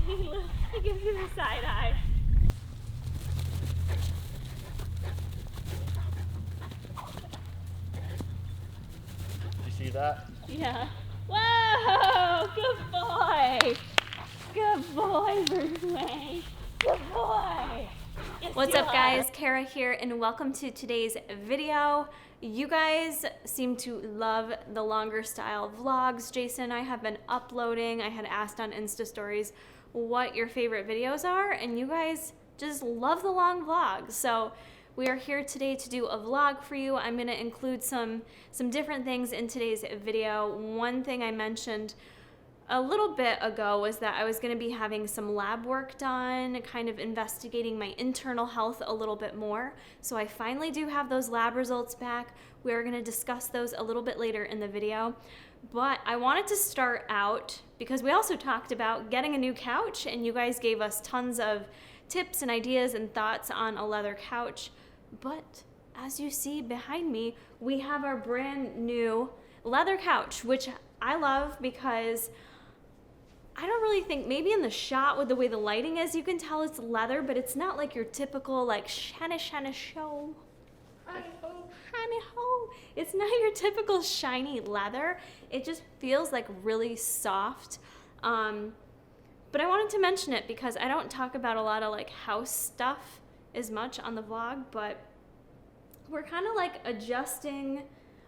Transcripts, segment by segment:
He gives you the side eye. You see that? Yeah. Whoa! Good boy! Good boy, Bruce Wayne. Good boy! Yes, What's you up, are. guys? Kara here, and welcome to today's video. You guys seem to love the longer style vlogs. Jason and I have been uploading. I had asked on Insta stories what your favorite videos are, and you guys just love the long vlogs. So we are here today to do a vlog for you. I'm going to include some different things in today's video. One thing I mentioned a little bit ago was that I was going to be having some lab work done, kind of investigating my internal health a little bit more. So I finally do have those lab results back. We're going to discuss those a little bit later in the video. But I wanted to start out because we also talked about getting a new couch, and you guys gave us tons of tips and ideas and thoughts on a leather couch. But as you see behind me, we have our brand new leather couch, which I love because I don't really think, maybe in the shot with the way the lighting is, you can tell it's leather, but it's not like your typical like shiny show. Shiny ho. It's not your typical shiny leather. It just feels like really soft. But I wanted to mention it because I don't talk about a lot of like house stuff as much on the vlog, but we're kind of like adjusting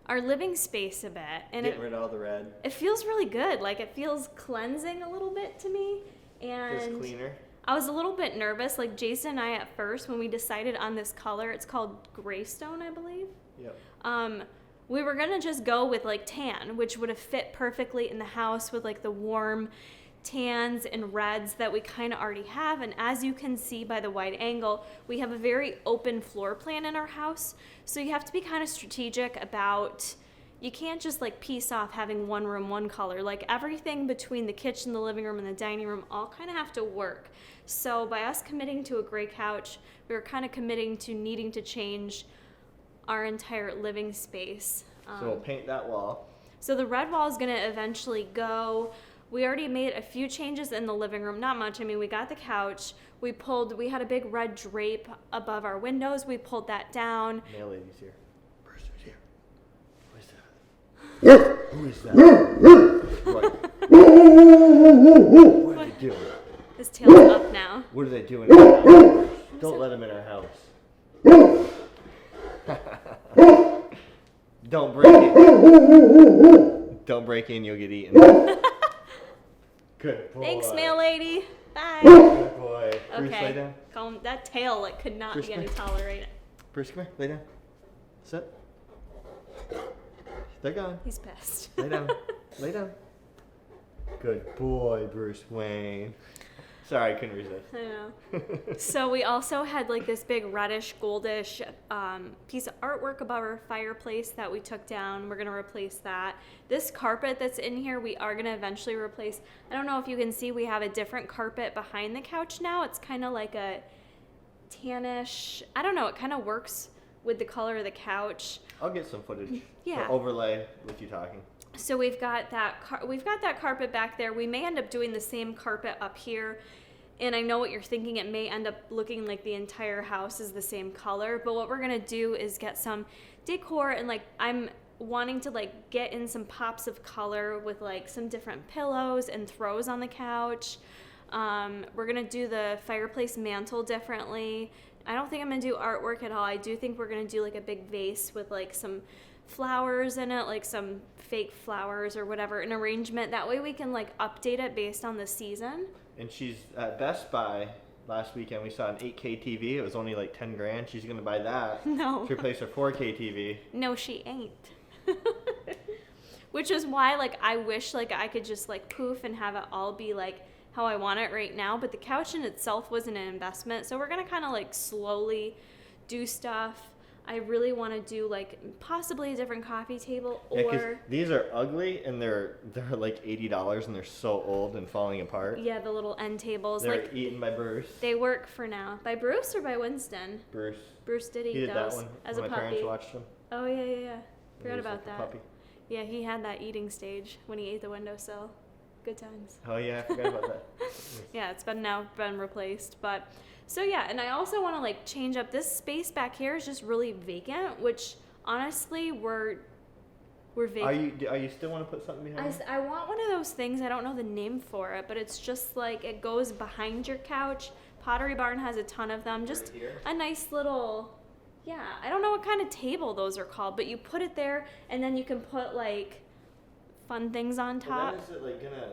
our living space a bit, and Getting rid of all the red. it feels really good. Like, it feels cleansing a little bit to me, and Feels cleaner. I was a little bit nervous. Like, Jason and I at first, when we decided on this color, it's called Greystone, I believe. Yep. We were gonna just go with like tan, which would have fit perfectly in the house with like the warm tans and reds that we kind of already have. And as you can see by the wide angle, we have a very open floor plan in our house, so you have to be kind of strategic about, you can't just like piece off having one room one color. Like, everything between the kitchen, the living room, and the dining room all kind of have to work. So by us committing to a gray couch, we were kind of committing to needing to change our entire living space. So we'll paint that wall. So the red wall is going to eventually go. We already made a few changes in the living room, not much. I mean, we got the couch. We had a big red drape above our windows. We pulled that down. Mail lady's here. Who's here? Who is that? Who is that? What are they doing? His tail's up now. What are they doing? Don't let them in our house. Don't break it. Don't break in, you'll get eaten. Good boy. Thanks, mail lady. Bye. Good boy. Bruce, lay Okay. down. Calm. That tail like could not Bruce, be any come here. taller right. Bruce, come here. Lay down. Sit. They're gone. He's pissed. Lay down. Lay down. Good boy, Bruce Wayne. Sorry, I couldn't resist. I know. So we also had like this big reddish, goldish piece of artwork above our fireplace that we took down. We're going to replace that. This carpet that's in here, we are going to eventually replace. I don't know if you can see, we have a different carpet behind the couch now. It's kind of like a tannish, I don't know, it kind of works with the color of the couch. I'll get some footage. Yeah. For overlay with you talking. So we've got that carpet back there. We may end up doing the same carpet up here. And I know what you're thinking. It may end up looking like the entire house is the same color. But what we're going to do is get some decor, and like I'm wanting to like get in some pops of color with like some different pillows and throws on the couch. We're going to do the fireplace mantle differently. I don't think I'm going to do artwork at all. I do think we're going to do like a big vase with like some flowers in it, like some fake flowers or whatever, an arrangement. That way we can like update it based on the season. And she's at Best Buy last weekend. We saw an 8K TV. It was only like 10 grand. She's going to buy that No. to replace her 4K TV. No, she ain't. Which is why like I wish like I could just like poof and have it all be like how I want it right now. But the couch in itself wasn't an investment. So we're going to kind of like slowly do stuff. I really want to do like possibly a different coffee table, Yeah, 'cause or these are ugly and they're like $80 and they're so old and falling apart. yeah, the little end tables. They're Like eaten by Bruce. they work for now. By Bruce or by Winston? Bruce. Bruce did eat He did those that one as when a my puppy. parents watched him. Oh yeah. He Forgot was about like a that. puppy. Yeah, he had that eating stage when he ate the windowsill. good times. Oh yeah, I forgot about that. Yeah, it's been replaced, but so yeah, and I also want to like change up this space back here is just really vacant, which honestly we're vacant. Are you still want to put something behind? I want one of those things. I don't know the name for it, but it's just like it goes behind your couch. Pottery Barn has a ton of them. Just Right here? a nice little, yeah. I don't know what kind of table those are called, but you put it there, and then you can put like fun things on top. Well, then is it like gonna?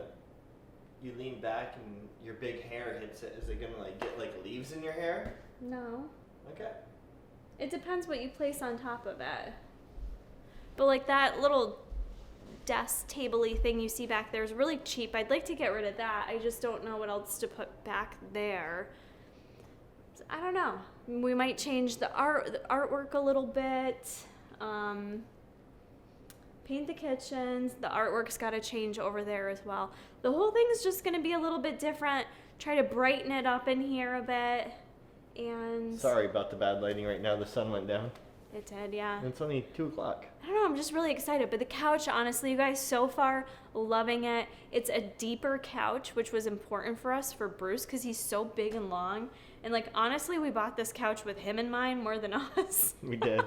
You lean back and your big hair hits it. Is it gonna like get like leaves in your hair? No. Okay. It depends what you place on top of it. But like that little desk table-y thing you see back there is really cheap. I'd like to get rid of that. I just don't know what else to put back there. So, I don't know. We might change the artwork a little bit. Paint the kitchens. The artwork's got to change over there as well. The whole thing's just going to be a little bit different. Try to brighten it up in here a bit. And Sorry about the bad lighting right now. The sun went down. it did, yeah. And it's only 2 o'clock. I don't know, I'm just really excited. But the couch, honestly, you guys, so far, loving it. It's a deeper couch, which was important for us for Bruce because he's so big and long. And, like, honestly, we bought this couch with him in mind more than us. We did.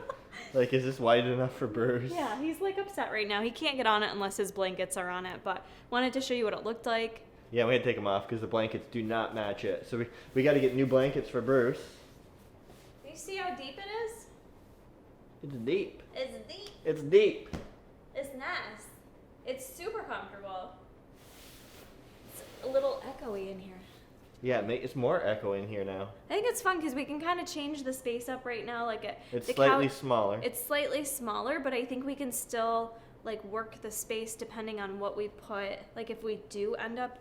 Like, is this wide enough for Bruce? Yeah, he's, like, upset right now. He can't get on it unless his blankets are on it. But wanted to show you what it looked like. Yeah, we had to take them off because the blankets do not match it. So we got to get new blankets for Bruce. Do you see how deep it is? It's deep. It's deep. It's deep. It's nice. It's super comfortable. It's a little echoey in here. Yeah, it's more echo in here now. I think it's fun because we can kind of change the space up right now. Like It's the slightly couch- smaller. It's slightly smaller, but I think we can still like work the space depending on what we put. Like if we do end up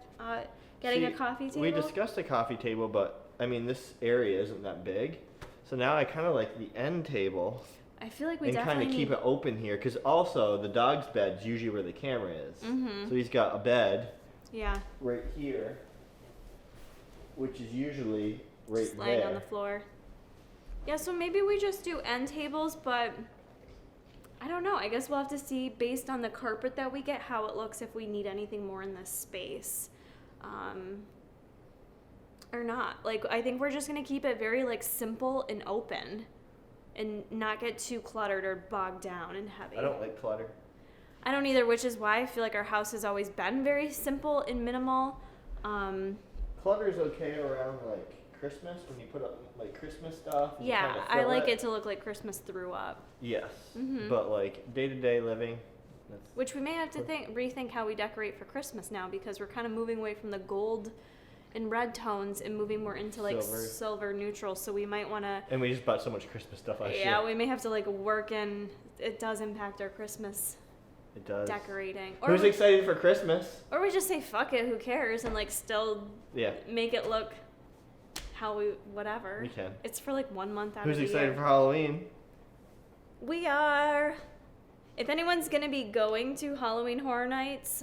getting a See, coffee table. We discussed a coffee table, but I mean this area isn't that big. So now I kind of like the end table. I feel like we And kind definitely of keep it open here because also the dog's bed's usually where the camera is. Mhm. So he's got a bed Yeah, right here, which is usually right just laying there. on the floor. Yeah, so maybe we just do end tables, but I don't know. I guess we'll have to see based on the carpet that we get how it looks if we need anything more in this space. Or not. Like I think we're just gonna keep it very like simple and open and not get too cluttered or bogged down and heavy. I don't like clutter. I don't either, which is why I feel like our house has always been very simple and minimal. Clutter's okay around like Christmas when you put up like Christmas stuff. and you Yeah, kinda I fill like it to look like Christmas threw up. Yes, Mhm. but like day-to-day living, that's Which we may have to rethink how we decorate for Christmas now because we're kind of moving away from the gold and red tones and moving more into like silver neutral. So we might want to. and we just bought so much Christmas stuff last year. Yeah, we may have to like work in. It does impact our Christmas It does. decorating. Who's excited for Christmas? Or we just say fuck it, who cares, and like still Yeah, make it look how we whatever. we can. It's for like 1 month out Who's of the excited year. for Halloween? We are. If anyone's gonna be going to Halloween Horror Nights,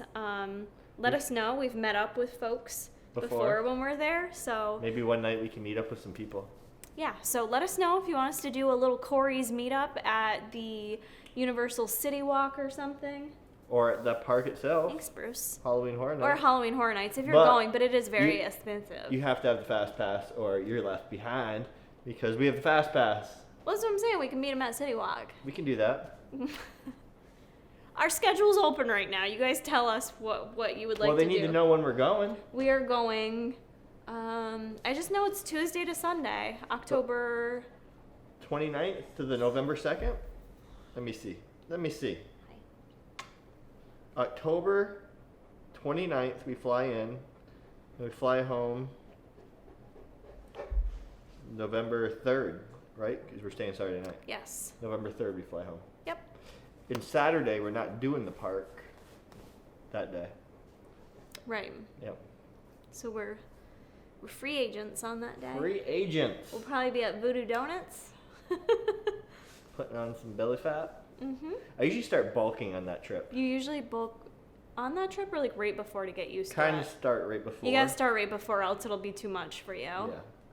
let us know. We've met up with folks before when we're there, so Maybe one night we can meet up with some people. yeah. So let us know if you want us to do a little Corey's meetup at the Universal City Walk or something. Or at the park itself. Thanks, Bruce. Halloween Horror Or Nights. Halloween Horror Nights if you're But going, but it is very you- expensive. You have to have the fast pass or you're left behind because we have the fast pass. Well, that's what I'm saying. We can meet them at City Walk. We can do that. Our schedule's open right now. You guys tell us what you would like Well, they to do. need to know when we're going. We are going. I just know it's Tuesday to Sunday, October. 29th to the November 2nd? Let me see. October 29th we fly in. And we fly home November 3rd, right? Because we're staying Saturday night. Yes. November 3rd we fly home. Yep. And Saturday we're not doing the park that day. Right. Yep. So we're free agents on that day. Free agents. We'll probably be at Voodoo Donuts. Putting on some belly fat. Mhm. I usually start bulking on that trip. You usually book on that trip or like right before to get used to Kind it? of start right before. You gotta start right before, else it'll be too much for you. Yeah.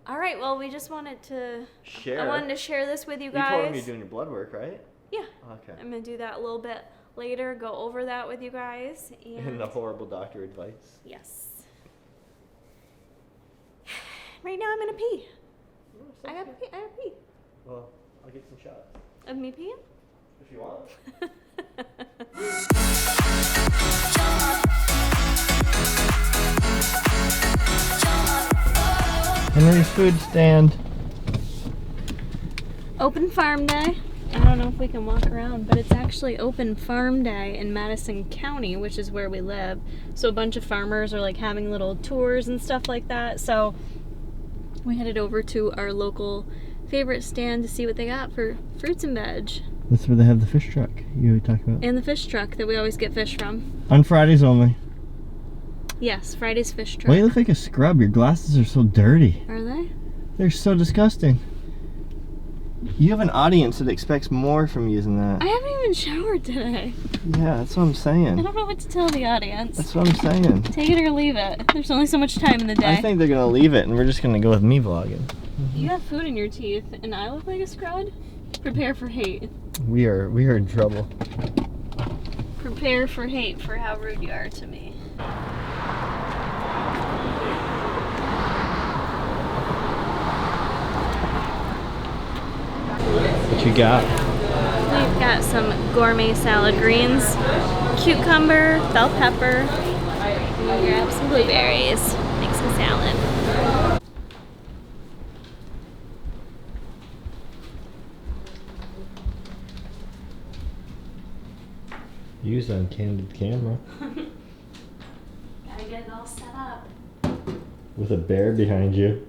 All right. Well, we just wanted to. Share. I wanted to share this with you You guys. told him you're doing your blood work, right? Yeah. Okay. I'm gonna do that a little bit later go over that with you guys. And the horrible doctor advice. Yes. Right now I'm gonna pee. I gotta pee. Well, I'll get some shots. Of me peeing? If you want. Henry's food stand. Open farm day. I don't know if we can walk around, but it's actually open farm day in Madison County, which is where we live. So a bunch of farmers are like having little tours and stuff like that. So we headed over to our local favorite stand to see what they got for fruits and veg. That's where they have the fish truck you were talking about. And the fish truck that we always get fish from. On Fridays only. Yes, Friday's fish truck. Why you look like a scrub? Your glasses are so dirty. Are they? They're so disgusting. You have an audience that expects more from you than that. I haven't even showered today. Yeah, that's what I'm I saying. don't know what to tell the audience. That's what I'm saying. Take it or leave it. There's only so much time in the day. I think they're gonna leave it and we're just gonna go with me vlogging. You have food in your teeth and I look like a scrub? Prepare for hate. We are in trouble. Prepare for hate for how rude you are to me. What you got? We've got some gourmet salad greens, cucumber, bell pepper. We'll grab some blueberries, make some salad. Use on candid camera. Gotta get it all set up. With a bear behind you.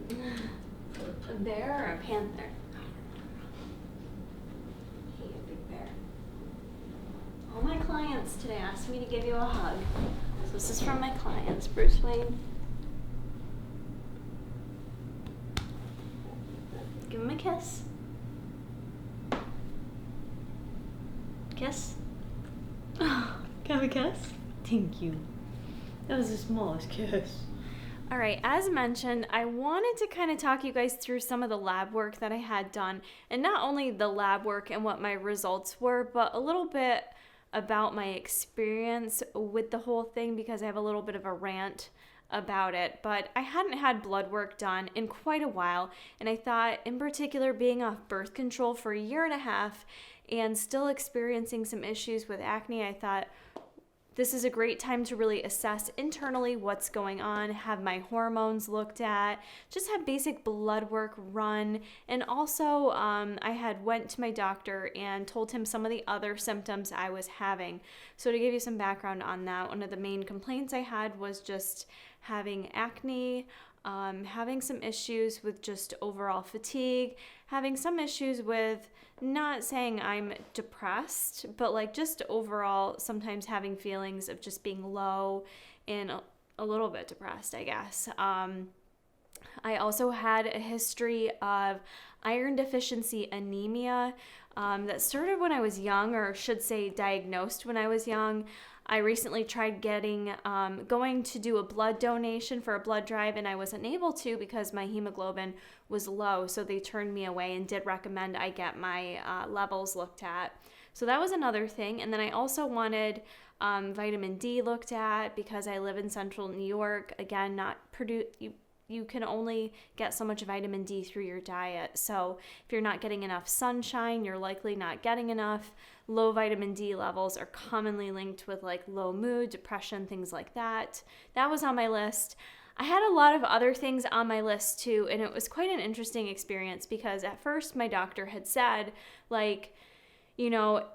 A bear or a panther? Hey, a big bear. All my clients today asked me to give you a hug. So this is from my clients, Bruce Wayne. Give him a kiss. Kiss. Can I have a kiss? Thank you. That was the smallest kiss. All right, as mentioned, I wanted to kind of talk you guys through some of the lab work that I had done, and not only the lab work and what my results were, but a little bit about my experience with the whole thing because I have a little bit of a rant about it. But I hadn't had blood work done in quite a while, and I thought in particular being off birth control for 1.5 years and still experiencing some issues with acne, I thought this is a great time to really assess internally what's going on, have my hormones looked at, just have basic blood work run. And also I had went to my doctor and told him some of the other symptoms I was having. So to give you some background on that, one of the main complaints I had was just having acne, having some issues with just overall fatigue, having some issues with not saying I'm depressed, but like just overall sometimes having feelings of just being low and a little bit depressed, I guess. I also had a history of iron deficiency anemia that started when I was young, or should say diagnosed when I was young. I recently tried going to do a blood donation for a blood drive, and I wasn't able to because my hemoglobin was low, so they turned me away and did recommend I get my levels looked at. So that was another thing. And then I also wanted vitamin D looked at because I live in central New York. Again, not you can only get so much vitamin D through your diet. So if you're not getting enough sunshine, you're likely not getting enough. Low vitamin D levels are commonly linked with like low mood, depression, things like that. That was on my list. I had a lot of other things on my list too, and it was quite an interesting experience because at first my doctor had said, like, you know,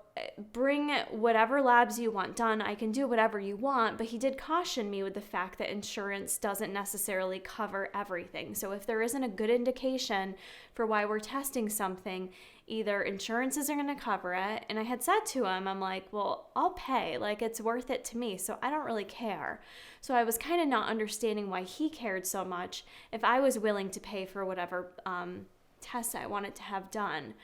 bring whatever labs you want done. I can do whatever you want, but he did caution me with the fact that insurance doesn't necessarily cover everything. So if there isn't a good indication for why we're testing something, either insurance isn't going to cover it. And I had said to him, I'm like, well, I'll pay. Like, it's worth it to me, so I don't really care. So I was kind of not understanding why he cared so much if I was willing to pay for whatever tests I wanted to have done.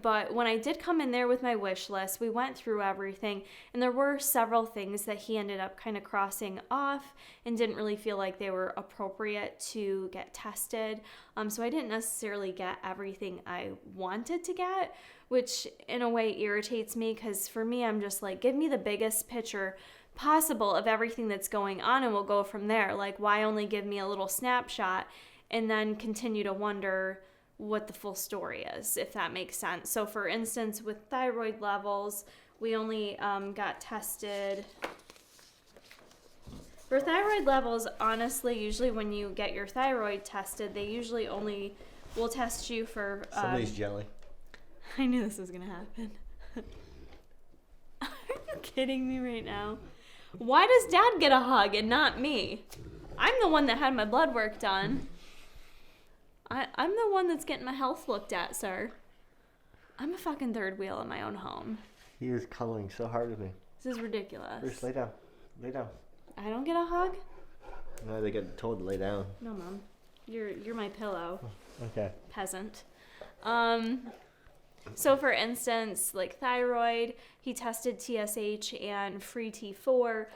But when I did come in there with my wish list, we went through everything, and there were several things that he ended up kind of crossing off and didn't really feel like they were appropriate to get tested. So I didn't necessarily get everything I wanted to get, which in a way irritates me, because for me, I'm just like, give me the biggest picture possible of everything that's going on and we'll go from there. Like, why only give me a little snapshot and then continue to wonder what the full story is, if that makes sense. So for instance, with thyroid levels, we only got tested for thyroid levels. Honestly, usually when you get your thyroid tested, they usually only will test you for Somebody's jelly. I knew this was gonna happen. Are you kidding me right now? Why does Dad get a hug and not me? I'm the one that had my blood work done. I'm the one that's getting my health looked at, sir. I'm a fucking third wheel in my own home. He is cuddling so hard with me. This is ridiculous. Bruce, lay down. Lay down. I don't get a hug? No, they get told to lay down. No, Mom. You're my pillow. Okay. Peasant. So for instance, like thyroid, he tested TSH and free T4,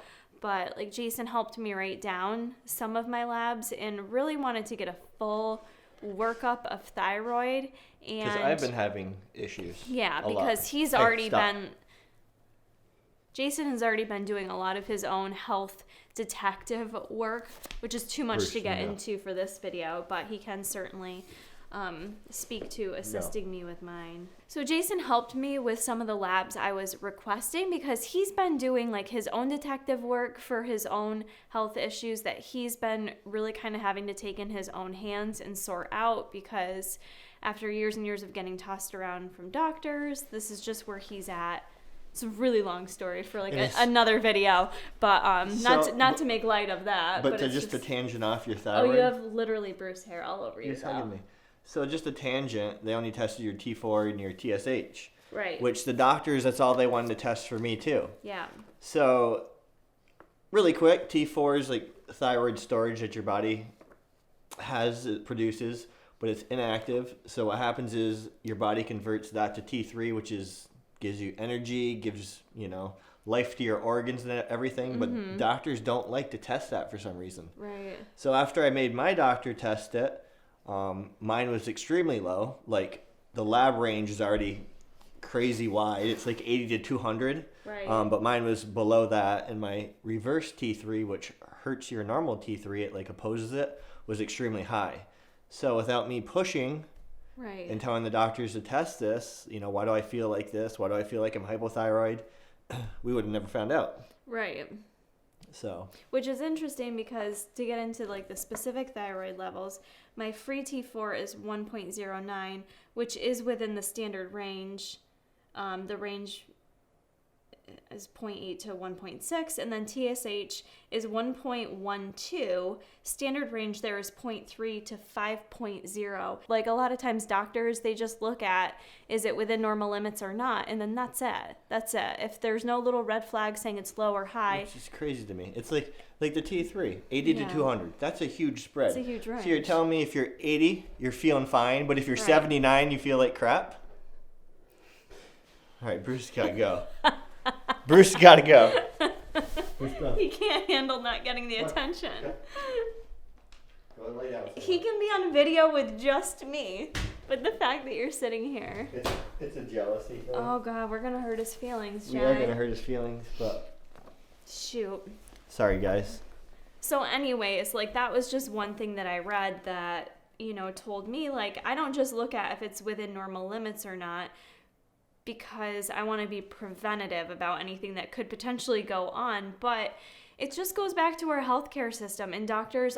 but like Jason helped me write down some of my labs and really wanted to get a full workup of thyroid. And Because I've been having issues. yeah, a because lot. he's Hey, already stop. Jason has already been doing a lot of his own health detective work, which is too much Bruce, to get no. into for this video, but he can certainly speak to assisting me with mine. So Jason helped me with some of the labs I was requesting, because he's been doing like his own detective work for his own health issues that he's been really kind of having to take in his own hands and sort out, because after years and years of getting tossed around from doctors, this is just where he's at. It's a really long story for like another video, but not to make light of that. But to it's just a tangent off your Oh, thyroid. you have literally Bruce hair all over you. He's hugging me. So just a tangent, they only tested your T4 and your TSH. Right. Which the doctors, that's all they wanted to test for me too. Yeah. So, really quick, T4 is like thyroid storage that your body it produces, but it's inactive. So what happens is your body converts that to T3, which gives you energy, gives, life to your organs and everything. But doctors don't like to test that for some reason. Right. So after I made my doctor test it, mine was extremely low. Like the lab range is already crazy wide. It's like 80 to 200. Right. But mine was below that, and my reverse T3, which hurts your normal T3, it like opposes it, was extremely high. So without me pushing Right. and telling the doctors to test this, why do I feel like this? Why do I feel like I'm hypothyroid? We would have never found out. Right. So. Which is interesting, because to get into like the specific thyroid levels, my free T4 is 1.09, which is within the standard range. The range is 0.8 to 1.6, and then TSH is 1.12. Standard range there is 0.3 to 5.0. Like a lot of times doctors, they just look at, is it within normal limits or not? And then that's it. That's it. If there's no little red flag saying it's low or high. It's just crazy to me. It's like the T3, 80 to 200. That's a huge spread. It's a huge range. So you're telling me if you're 80, you're feeling fine, but if you're 79, you feel like crap? All right, Bruce got to go. Bruce got to go. He can't handle not getting the attention. Go and lay down. He can be on video with just me, but the fact that you're sitting here. It's a jealousy thing. Oh God, we're gonna hurt his feelings, We Jay. are going to hurt his feelings, but Shoot. sorry, guys. So anyways, like that was just one thing that I read that, told me, like, I don't just look at if it's within normal limits or not, because I want to be preventative about anything that could potentially go on. But it just goes back to our healthcare system, and doctors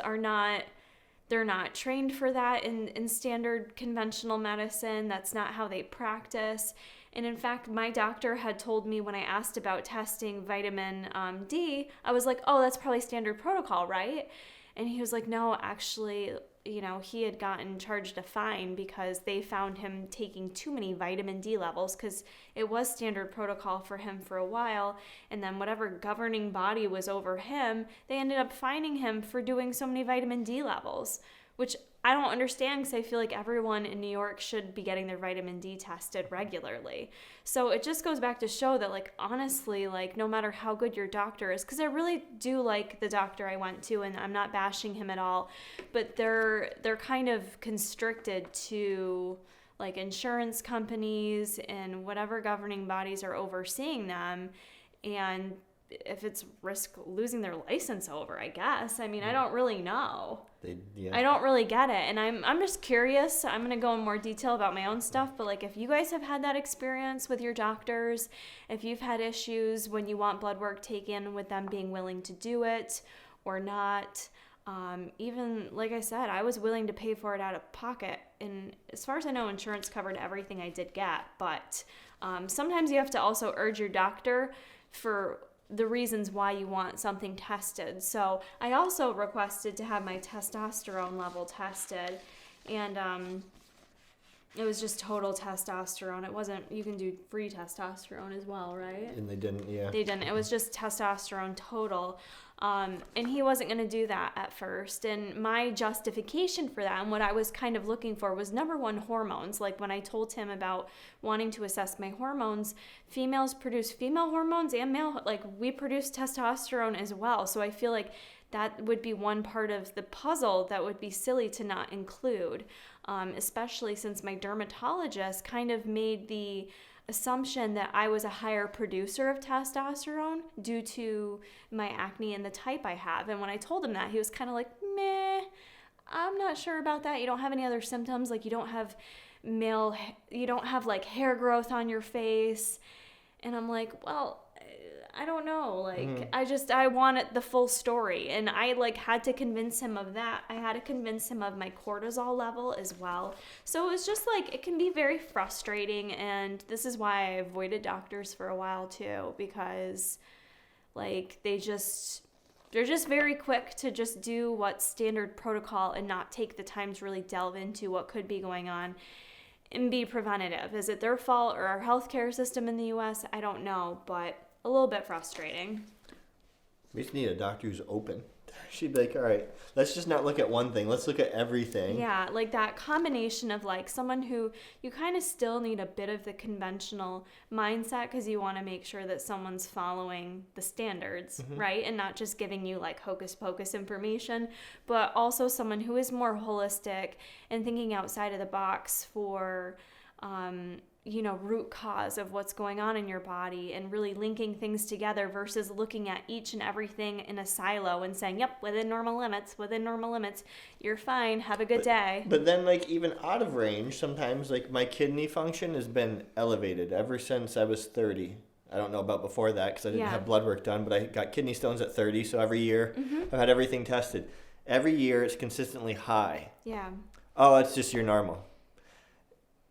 they're not trained for that in standard conventional medicine. That's not how they practice. And in fact, my doctor had told me when I asked about testing vitamin D, I was like, oh, that's probably standard protocol, right? And he was like, no, actually, he had gotten charged a fine because they found him taking too many vitamin D levels, because it was standard protocol for him for a while. And then whatever governing body was over him, they ended up fining him for doing so many vitamin D levels, which I don't understand, because I feel like everyone in New York should be getting their vitamin D tested regularly. So it just goes back to show that, like, honestly, like, no matter how good your doctor is, because I really do like the doctor I went to, and I'm not bashing him at all, but they're kind of constricted to, like, insurance companies and whatever governing bodies are overseeing them. And if it's risk losing their license over, I guess. I mean, I don't really know. I don't really get it. And I'm just curious. I'm going to go in more detail about my own stuff. But, like, if you guys have had that experience with your doctors, if you've had issues when you want blood work taken with them being willing to do it or not, even, like I said, I was willing to pay for it out of pocket. And as far as I know, insurance covered everything I did get. But sometimes you have to also urge your doctor for the reasons why you want something tested. So I also requested to have my testosterone level tested, and it was just total testosterone. It wasn't, you can do free testosterone as well, right? And they didn't, yeah. They didn't. It was just testosterone total. And he wasn't going to do that at first. And my justification for that, and what I was kind of looking for, was number one, hormones. Like, when I told him about wanting to assess my hormones, females produce female hormones, and male, like, we produce testosterone as well. So I feel like that would be one part of the puzzle that would be silly to not include, especially since my dermatologist kind of made the assumption that I was a higher producer of testosterone due to my acne and the type I have. And when I told him that, he was kind of like, meh, I'm not sure about that. You don't have any other symptoms, like you don't have like hair growth on your face. And I'm like, well, I don't know. Like, I wanted the full story. And I, like, had to convince him of that. I had to convince him of my cortisol level as well. So it was just, like, it can be very frustrating. And this is why I avoided doctors for a while too, because, like, they're just very quick to just do what's standard protocol and not take the time to really delve into what could be going on and be preventative. Is it their fault or our healthcare system in the U.S.? I don't know, but a little bit frustrating. We just need a doctor who's open. She'd be like, all right, let's just not look at one thing. Let's look at everything. Yeah, like that combination of, like, someone who you kind of still need a bit of the conventional mindset, because you want to make sure that someone's following the standards, right? And not just giving you, like, hocus pocus information, but also someone who is more holistic and thinking outside of the box for, root cause of what's going on in your body, and really linking things together versus looking at each and everything in a silo and saying, yep, within normal limits, you're fine, have a good day. But then, like, even out of range, sometimes, like, my kidney function has been elevated ever since I was 30. I don't know about before that because I didn't have blood work done, but I got kidney stones at 30, so every year I've had everything tested. Every year it's consistently high. Yeah. Oh, it's just your normal.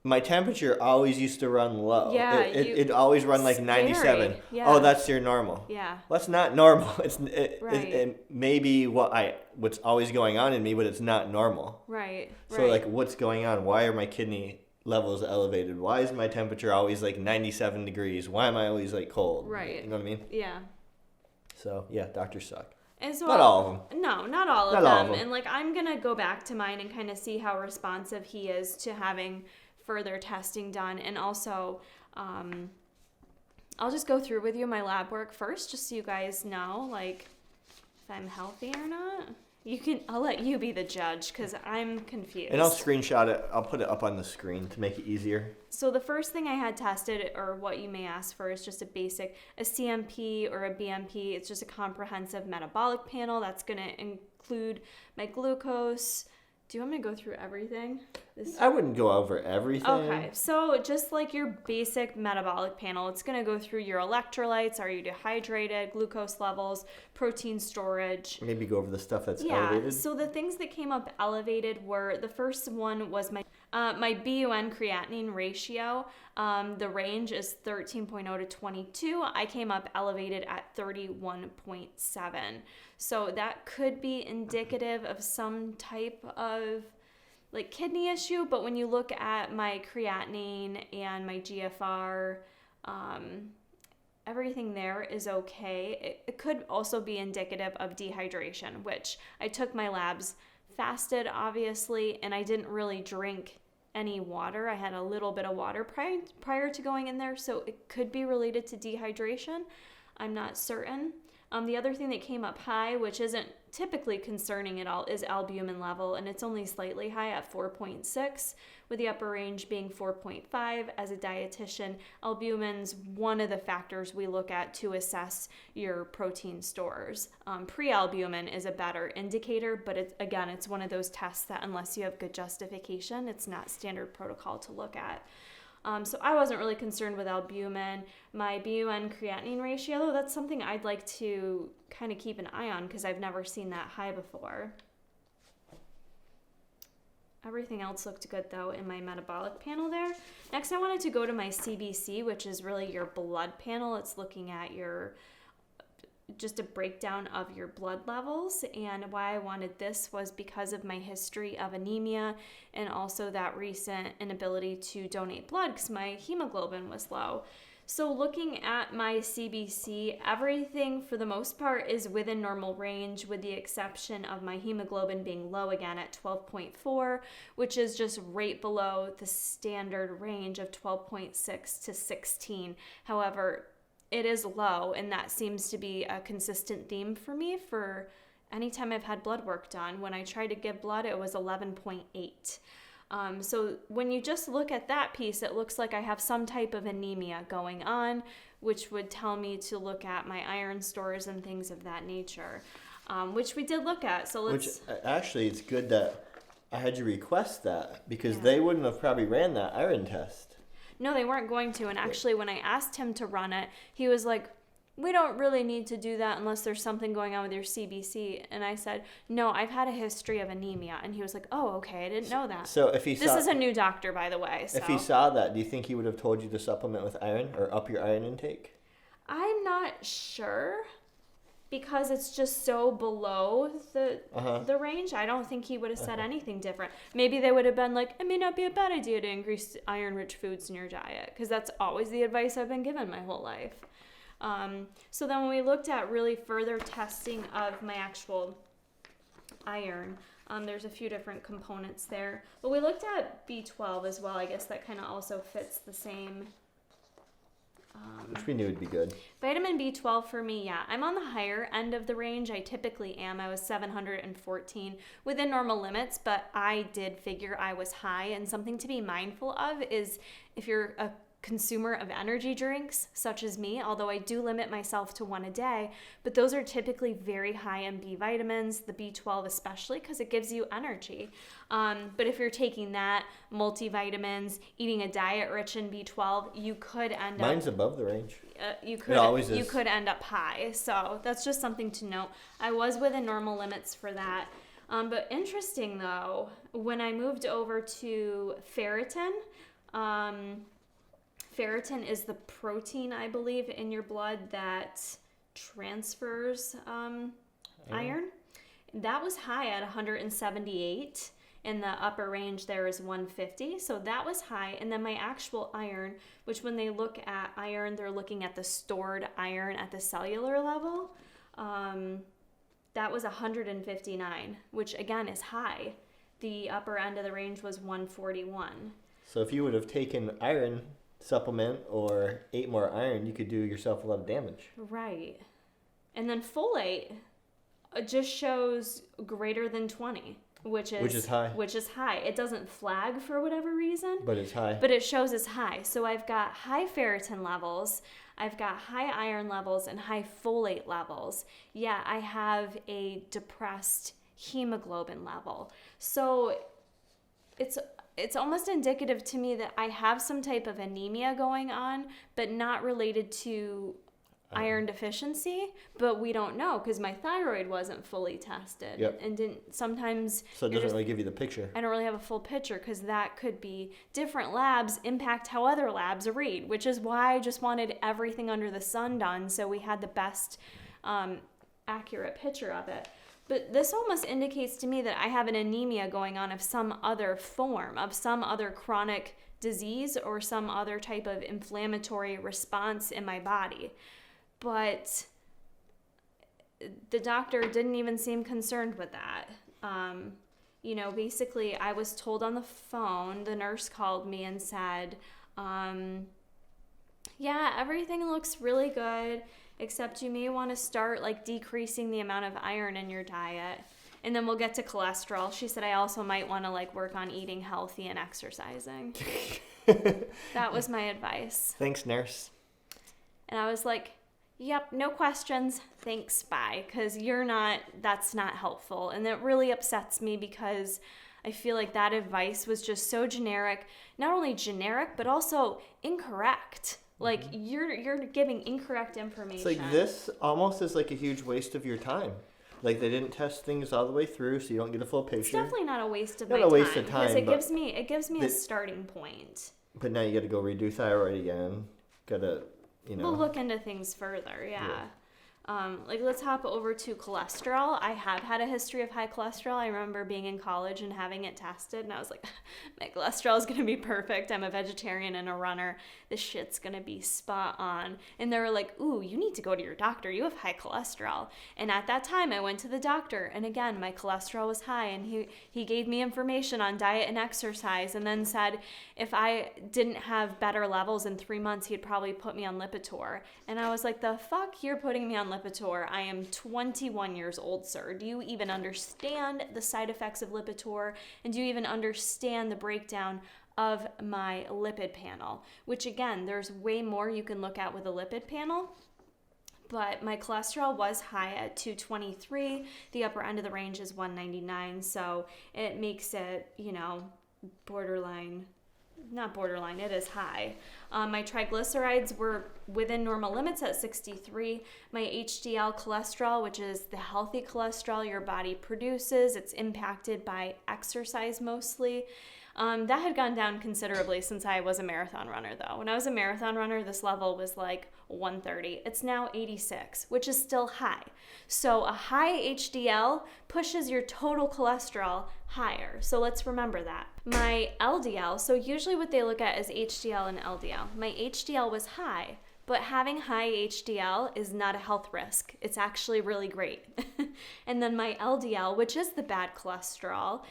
My temperature always used to run low. Yeah, it always run like 97. Yeah. Oh, that's your normal. Yeah. Well, that's not normal. Right. It may be what's always going on in me, but it's not normal. Right. So, like, what's going on? Why are my kidney levels elevated? Why is my temperature always like 97 degrees? Why am I always, like, cold? Right. You know what I mean? Yeah. So, yeah, doctors suck. As well, not all of them. No, not all Not of all them. of them. And, like, I'm going to go back to mine and kind of see how responsive he is to having further testing done. And also, I'll just go through with you my lab work first, just so you guys know, like, if I'm healthy or not. I'll let you be the judge, because I'm confused. And I'll screenshot it. I'll put it up on the screen to make it easier. So the first thing I had tested, or what you may ask for, is just a CMP or a BMP. It's just a comprehensive metabolic panel that's going to include my glucose. Do you want me to go through everything? I wouldn't go over everything. Okay, so just like your basic metabolic panel, it's going to go through your electrolytes, are you dehydrated, glucose levels, protein storage. Maybe go over the stuff that's elevated. Yeah, so the things that came up elevated were, the first one was my BUN creatinine ratio. The range is 13.0 to 22. I came up elevated at 31.7. So that could be indicative of some type of, like, kidney issue, but when you look at my creatinine and my GFR, everything there is okay. It could also be indicative of dehydration, which I took my labs, fasted, obviously, and I didn't really drink any water. I had a little bit of water prior to going in there, so it could be related to dehydration. I'm not certain. The other thing that came up high, which isn't typically concerning at all, is albumin level, and it's only slightly high at 4.6, with the upper range being 4.5. As a dietitian, albumin's one of the factors we look at to assess your protein stores. Pre-albumin is a better indicator, but it's one of those tests that unless you have good justification, it's not standard protocol to look at. So I wasn't really concerned with albumin. My BUN creatinine ratio, though, that's something I'd like to kind of keep an eye on because I've never seen that high before. Everything else looked good, though, in my metabolic panel there. Next, I wanted to go to my CBC, which is really your blood panel. It's looking at just a breakdown of your blood levels, and why I wanted this was because of my history of anemia and also that recent inability to donate blood because my hemoglobin was low. So looking at my CBC, everything for the most part is within normal range with the exception of my hemoglobin being low again at 12.4, which is just right below the standard range of 12.6 to 16. However, it is low, and that seems to be a consistent theme for me for any time I've had blood work done. When I tried to give blood, it was 11.8. So when you just look at that piece, it looks like I have some type of anemia going on, which would tell me to look at my iron stores and things of that nature, which we did look at. So let's... Which, actually, it's good that I had you request that because they wouldn't have probably ran that iron test. No, they weren't going to. And actually, when I asked him to run it, he was like, we don't really need to do that unless there's something going on with your CBC. And I said, no, I've had a history of anemia. And he was like, oh, okay, I didn't know that. So if This is a new doctor, by the way. So. If he saw that, do you think he would have told you to supplement with iron or up your iron intake? I'm not sure because it's just so below the range. I don't think he would have said anything different. Maybe they would have been like, it may not be a bad idea to increase iron-rich foods in your diet because that's always the advice I've been given my whole life. So then when we looked at really further testing of my actual iron, there's a few different components there. But we looked at B12 as well. I guess that kind of also fits the same... which we knew would be good. Vitamin B12 for me, yeah. I'm on the higher end of the range. I typically am. I was 714 within normal limits, but I did figure I was high. And something to be mindful of is if you're a consumer of energy drinks, such as me, although I do limit myself to one a day, but those are typically very high in B vitamins, the B12 especially, because it gives you energy. But if you're taking that, multivitamins, eating a diet rich in B12, you could end up... Mine's above the range. It always is. You could end up high. So that's just something to note. I was within normal limits for that. But interesting, though, when I moved over to ferritin, ferritin is the protein, I believe, in your blood that transfers iron. That was high at 178. In the upper range there is 150. So that was high. And then my actual iron, which when they look at iron, they're looking at the stored iron at the cellular level. That was 159, which again is high. The upper end of the range was 141. So if you would have taken iron supplement or ate more iron, you could do yourself a lot of damage. Right. And then folate just shows greater than 20, which is high. It doesn't flag for whatever reason, but it's high. But it shows as high. So I've got high ferritin levels, I've got high iron levels and high folate levels. Yeah, I have a depressed hemoglobin level. So it's almost indicative to me that I have some type of anemia going on, but not related to iron deficiency. But we don't know because my thyroid wasn't fully tested. Yep. And didn't sometimes. So it doesn't really give you the picture. I don't really have a full picture because that could be different labs impact how other labs read, which is why I just wanted everything under the sun done so we had the best accurate picture of it. But this almost indicates to me that I have an anemia going on of some other form, of some other chronic disease or some other type of inflammatory response in my body. But the doctor didn't even seem concerned with that. you know, basically I was told on the phone, the nurse called me and said, yeah, everything looks really good, except you may want to start like decreasing the amount of iron in your diet. And then we'll get to cholesterol. She said I also might want to like work on eating healthy and exercising. That was my advice. Thanks, nurse. And I was like, yep, no questions. Thanks, bye. Because that's not helpful. And that really upsets me because I feel like that advice was just so generic. Not only generic, but also incorrect. Like, you're giving incorrect information. It's like this almost is like a huge waste of your time. Like, they didn't test things all the way through, so you don't get a full picture. It's definitely not a waste of my time. Not a waste of time, because it gives me a starting point. But now you got to go redo thyroid again. Got to, We'll look into things further, yeah. Like, let's hop over to cholesterol. I have had a history of high cholesterol. I remember being in college and having it tested, and I was like, my cholesterol is going to be perfect. I'm a vegetarian and a runner. This shit's going to be spot on. And they were like, ooh, you need to go to your doctor. You have high cholesterol. And at that time, I went to the doctor, and again, my cholesterol was high, and he gave me information on diet and exercise, and then said if I didn't have better levels in 3 months, he'd probably put me on Lipitor. And I was like, the fuck, you're putting me on Lipitor? I am 21 years old, sir. Do you even understand the side effects of Lipitor? And do you even understand the breakdown of my lipid panel? Which again, there's way more you can look at with a lipid panel. But my cholesterol was high at 223. The upper end of the range is 199. So it makes it, not borderline, it is high. My triglycerides were within normal limits at 63. My HDL cholesterol, which is the healthy cholesterol your body produces, it's impacted by exercise mostly. That had gone down considerably since I was a marathon runner, though. When I was a marathon runner, this level was like 130. It's now 86, which is still high. So a high HDL pushes your total cholesterol higher. So let's remember that. My LDL, so usually what they look at is HDL and LDL. My HDL was high, but having high HDL is not a health risk. It's actually really great. And then my LDL, which is the bad cholesterol,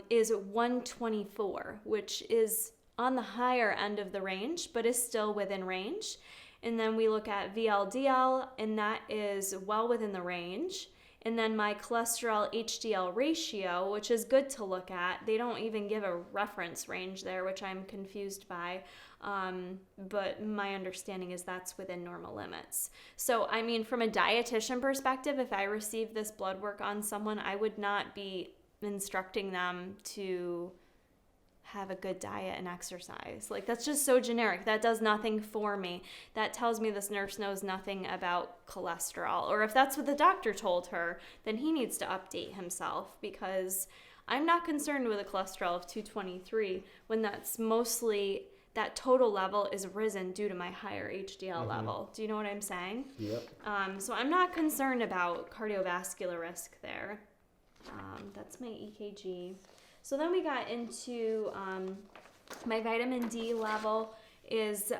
is 124, which is on the higher end of the range, but is still within range. And then we look at VLDL, and that is well within the range. And then my cholesterol HDL ratio, which is good to look at. They don't even give a reference range there, which I'm confused by. But my understanding is that's within normal limits. So, I mean, from a dietitian perspective, if I received this blood work on someone, I would not be instructing them to have a good diet and exercise. Like, that's just so generic. That does nothing for me. That tells me this nurse knows nothing about cholesterol. Or if that's what the doctor told her, then he needs to update himself, because I'm not concerned with a cholesterol of 223 when that's mostly, that total level is risen due to my higher HDL level. Do you know what I'm saying? Yep. So I'm not concerned about cardiovascular risk there. That's my EKG. So then we got into my vitamin D level is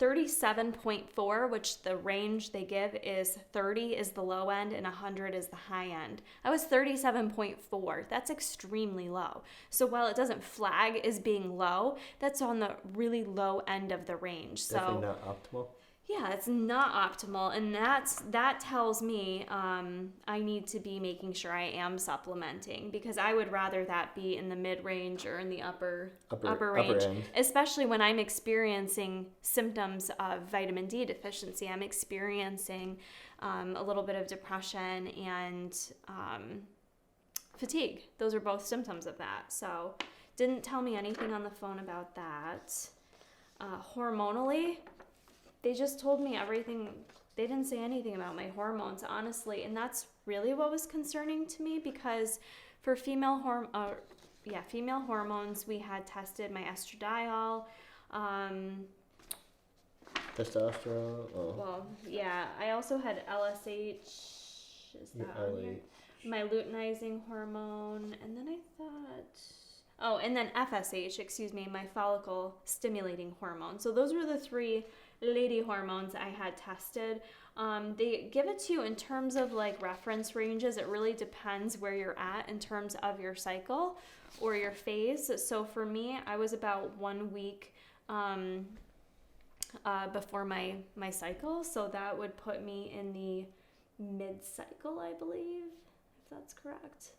37.4, which the range they give is 30 is the low end and 100 is the high end. I was 37.4. That's extremely low. So while it doesn't flag as being low, that's on the really low end of the range. Definitely not optimal. Yeah, it's not optimal, and that tells me I need to be making sure I am supplementing, because I would rather that be in the mid-range or in the upper range, end. Especially when I'm experiencing symptoms of vitamin D deficiency. I'm experiencing a little bit of depression and fatigue. Those are both symptoms of that. So didn't tell me anything on the phone about that. Hormonally, they just told me everything. They didn't say anything about my hormones, honestly, and that's really what was concerning to me, because for female hormones, we had tested my estradiol, testosterone. Oh. Well, yeah, I also had LSH. Is that on here? My luteinizing hormone, and then I thought, and then FSH, my follicle stimulating hormone. So those were the three lady hormones I had tested. They give it to you in terms of like reference ranges. It really depends where you're at in terms of your cycle or your phase. So for me, I was about 1 week before my cycle. So that would put me in the mid-cycle, I believe, if that's correct.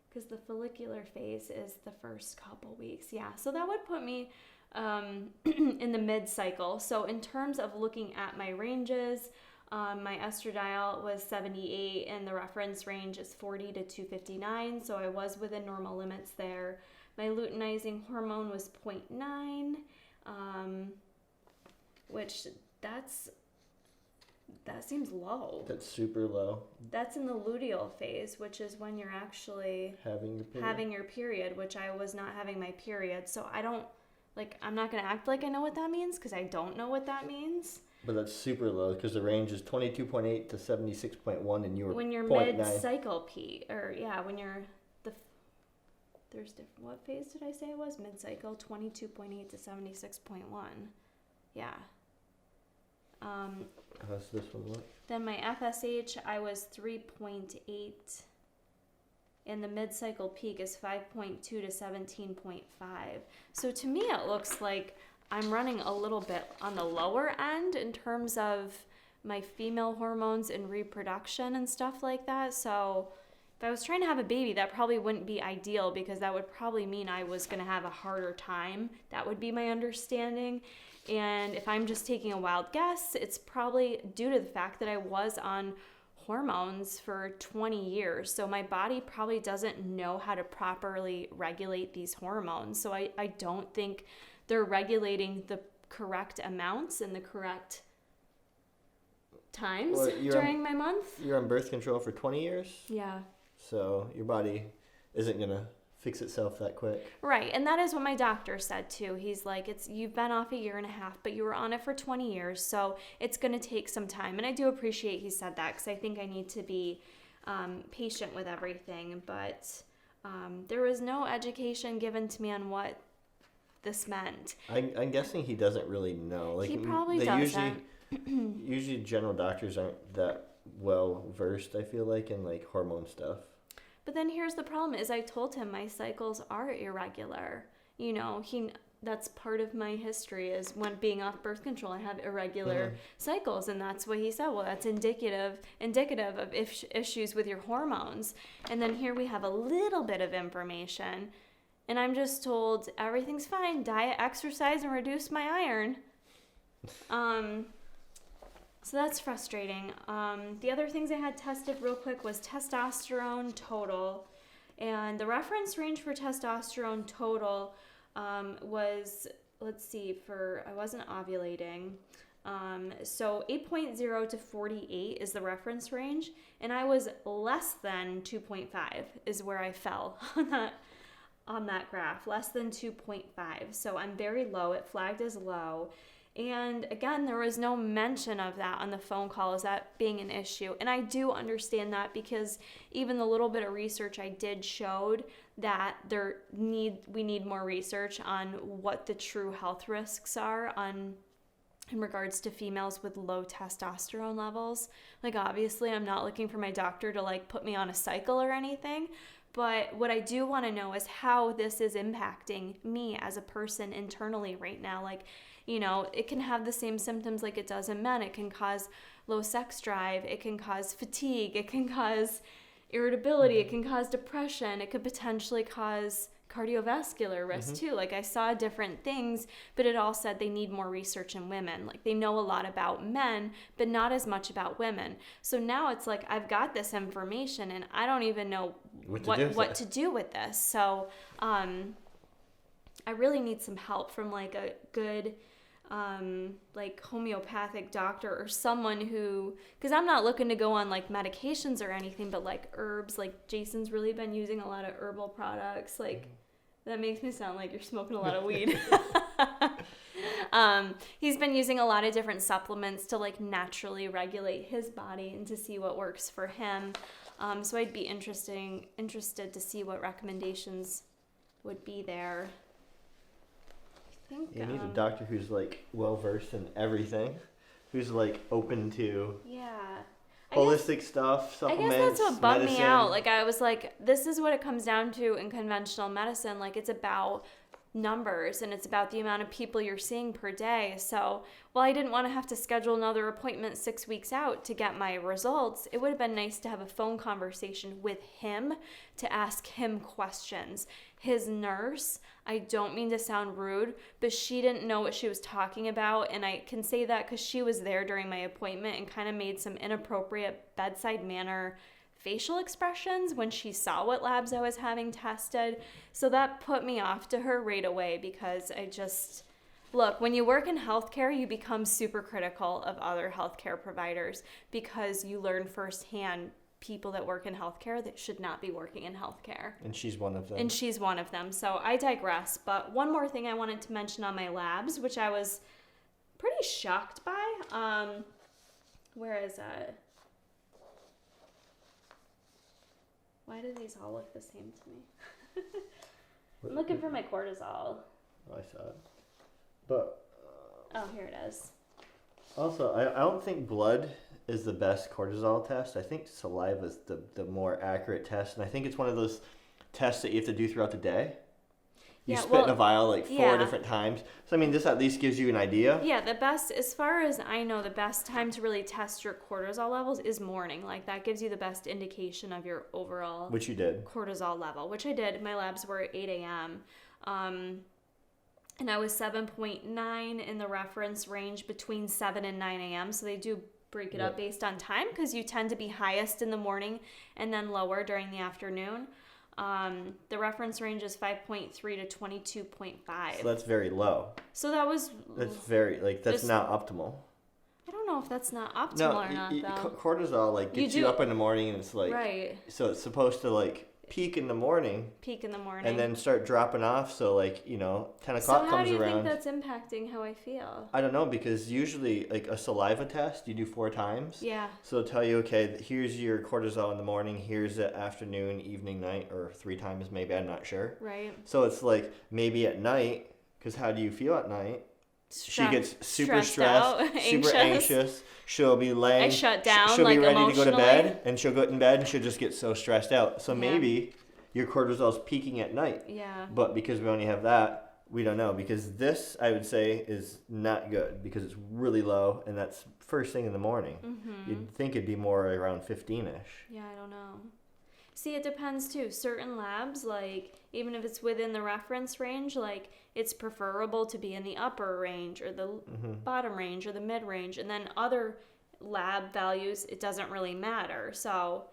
Because the follicular phase is the first couple weeks. Yeah, so that would put me in the mid-cycle. So in terms of looking at my ranges, my estradiol was 78 and the reference range is 40 to 259. So I was within normal limits there. My luteinizing hormone was 0.9, which that seems low. That's super low. That's in the luteal phase, which is when you're actually having your period, which I was not having my period. So I'm not going to act like I know what that means because I don't know what that means. But that's super low because the range is 22.8 to 76.1 and you were when you're 0.9. mid-cycle P, or yeah, when you're there's different, what phase did I say it was? Mid-cycle, 22.8 to 76.1. Yeah. How's this one look? Then my FSH, I was 3.8, and the mid-cycle peak is 5.2 to 17.5. So to me, it looks like I'm running a little bit on the lower end in terms of my female hormones and reproduction and stuff like that. So if I was trying to have a baby, that probably wouldn't be ideal because that would probably mean I was going to have a harder time. That would be my understanding. And if I'm just taking a wild guess, it's probably due to the fact that I was on hormones for 20 years. So my body probably doesn't know how to properly regulate these hormones. So I don't think they're regulating the correct amounts and the correct times during my month. You're on birth control for 20 years? Yeah. So your body isn't going to fix itself that quick. Right, and that is what my doctor said too. He's like, you've been off a year and a half, but you were on it for 20 years, so it's going to take some time. And I do appreciate he said that because I think I need to be patient with everything. But there was no education given to me on what this meant. I'm guessing he doesn't really know. Like he probably doesn't. Usually general doctors aren't that well versed, I feel like, in like hormone stuff. But then here's the problem is I told him my cycles are irregular. You know, that's part of my history is when being off birth control, I have irregular cycles. And that's what he said. Well, that's indicative of issues with your hormones. And then here we have a little bit of information. And I'm just told everything's fine. Diet, exercise, and reduce my iron. So that's frustrating. The other things I had tested real quick was testosterone total. And the reference range for testosterone total was, I wasn't ovulating. So 8.0 to 48 is the reference range. And I was less than 2.5 is where I fell on that graph, less than 2.5. So I'm very low. It flagged as low. And again, there was no mention of that on the phone call as that being an issue. And I do understand that because even the little bit of research I did showed that we need more research on what the true health risks are in regards to females with low testosterone levels. Like obviously I'm not looking for my doctor to like put me on a cycle or anything. But what I do want to know is how this is impacting me as a person internally right now. Like, you know, it can have the same symptoms like it does in men. It can cause low sex drive. It can cause fatigue. It can cause irritability. It can cause depression. It could potentially cause cardiovascular risk too. Like I saw different things, but it all said they need more research in women. Like they know a lot about men, but not as much about women. So now it's like I've got this information and I don't even know what to do with this. So I really need some help from like a good like homeopathic doctor or someone who, because I'm not looking to go on like medications or anything, but like herbs. Like Jason's really been using a lot of herbal products. Like that makes me sound like you're smoking a lot of weed. He's been using a lot of different supplements to like naturally regulate his body and to see what works for him. So I'd be interested to see what recommendations would be there. I think, You need a doctor who's like well versed in everything, who's like open to holistic stuff, supplements, I guess that's what bummed medicine. me out. Like, I was like, this is what it comes down to in conventional medicine. Like, it's about numbers and it's about the amount of people you're seeing per day. So while I didn't want to have to schedule another appointment 6 weeks out to get my results, it would have been nice to have a phone conversation with him to ask him questions. His nurse, I don't mean to sound rude, but she didn't know what she was talking about. And I can say that because she was there during my appointment and kind of made some inappropriate bedside manner facial expressions when she saw what labs I was having tested. So that put me off to her right away because look, when you work in healthcare, you become super critical of other healthcare providers because you learn firsthand people that work in healthcare that should not be working in healthcare. And she's one of them. So I digress. But one more thing I wanted to mention on my labs, which I was pretty shocked by. Where is that? Why do these all look the same to me? I'm looking for my cortisol. I saw it. But oh, here it is. Also, I don't think blood is the best cortisol test. I think saliva is the more accurate test. And I think it's one of those tests that you have to do throughout the day. You spit in a vial like 4 different times. So, I mean, this at least gives you an idea. Yeah, the best, as far as I know, the best time to really test your cortisol levels is morning. Like, that gives you the best indication of your overall Which you did. Cortisol level, which I did. My labs were at 8 a.m. And I was 7.9 in the reference range between 7 and 9 a.m. So they do break it up based on time because you tend to be highest in the morning and then lower during the afternoon. The reference range is 5.3 to 22.5. So that's very low. So that was... That's not optimal. I don't know if that's not optimal or not, though. Cortisol, like, gets you up in the morning and it's like... Right. So it's supposed to, like, peak in the morning. And then start dropping off. So, like, 10 o'clock comes around. So how do you think that's impacting how I feel? I don't know, because usually, like, a saliva test, you do 4 times. Yeah. So it'll tell you, okay, here's your cortisol in the morning, here's it afternoon, evening, night, or 3 times maybe, I'm not sure. Right. So it's like, maybe at night, because how do you feel at night? She gets super stressed, super anxious. She'll be laying. I shut down. She'll be ready to go to emotionally. bed, and she'll go in bed, and she'll just get so stressed out. So maybe your cortisol's peaking at night. Yeah. But because we only have that, we don't know. Because this, I would say, is not good because it's really low, and that's first thing in the morning. Mm-hmm. You'd think it'd be more around 15-ish. Yeah, I don't know. See, it depends too. Certain labs, like, even if it's within the reference range, like, it's preferable to be in the upper range or the bottom range or the mid range. And then other lab values, it doesn't really matter. So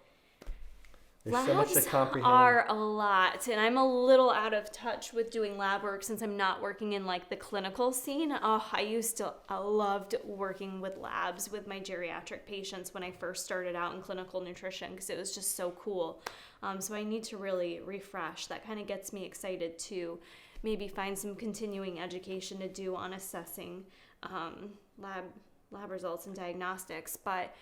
There's so much to labs comprehend. are a lot, and I'm a little out of touch with doing lab work since I'm not working in like the clinical scene. I loved working with labs with my geriatric patients when I first started out in clinical nutrition because it was just so cool. So I need to really refresh. That kind of gets me excited to maybe find some continuing education to do on assessing lab results and diagnostics, but.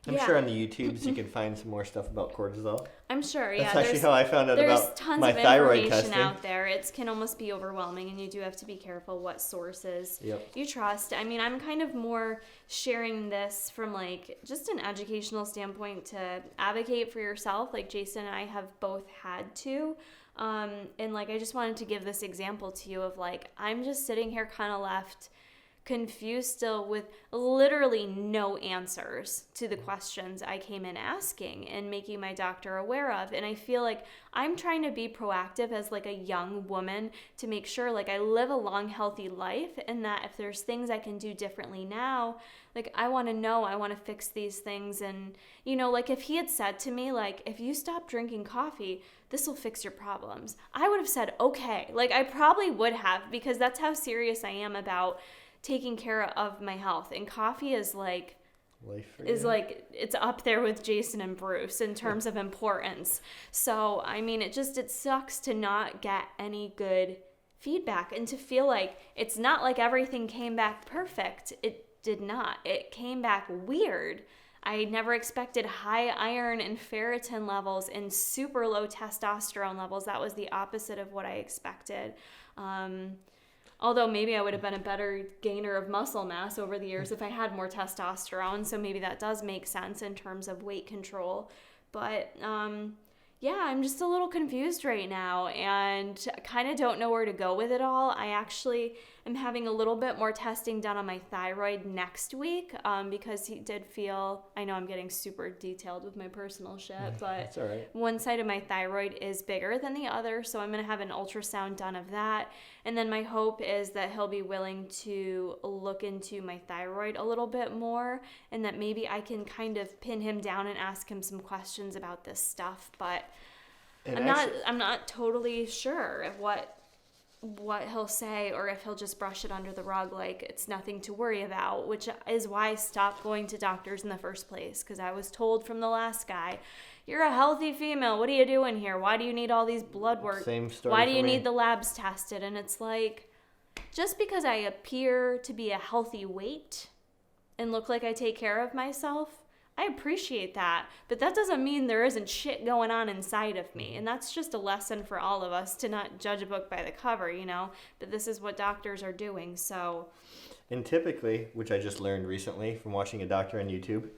I'm sure on the YouTubes you can find some more stuff about cortisol. I'm sure, That's actually how I found out about tons my of thyroid information testing. out there. It can almost be overwhelming, and you do have to be careful what sources you trust. I mean, I'm kind of more sharing this from like just an educational standpoint to advocate for yourself. Like Jason and I have both had to. And like I just wanted to give this example to you of like I'm just sitting here kind of left confused still with literally no answers to the questions I came in asking and making my doctor aware of. And I feel like I'm trying to be proactive as like a young woman to make sure like I live a long, healthy life, and that if there's things I can do differently now, like I want to know, I want to fix these things. And, like if he had said to me, like, if you stop drinking coffee, this will fix your problems, I would have said, okay. Like I probably would have, because that's how serious I am about taking care of my health. And coffee is like it's up there with Jason and Bruce in terms of importance. So I mean it sucks to not get any good feedback and to feel like it's not like everything came back perfect. It did not. It came back weird. I never expected high iron and ferritin levels and super low testosterone levels. That was the opposite of what I expected. Although maybe I would have been a better gainer of muscle mass over the years if I had more testosterone. So maybe that does make sense in terms of weight control. But yeah, I'm just a little confused right now and I kind of don't know where to go with it all. I actually am having a little bit more testing done on my thyroid next week because he did feel, I know I'm getting super detailed with my personal shit, but That's all right. one side of my thyroid is bigger than the other, so I'm going to have an ultrasound done of that. And then my hope is that he'll be willing to look into my thyroid a little bit more and that maybe I can kind of pin him down and ask him some questions about this stuff. But I'm not totally sure of what he'll say or if he'll just brush it under the rug like it's nothing to worry about, which is why I stopped going to doctors in the first place, because I was told from the last guy, you're a healthy female, what are you doing here? Why do you need all these blood work? Same story. Why do you for me. need the labs tested? And it's like, just because I appear to be a healthy weight and look like I take care of myself, I appreciate that, but that doesn't mean there isn't shit going on inside of me. And that's just a lesson for all of us, to not judge a book by the cover, you know, but this is what doctors are doing. So, and typically, which I just learned recently from watching a doctor on YouTube,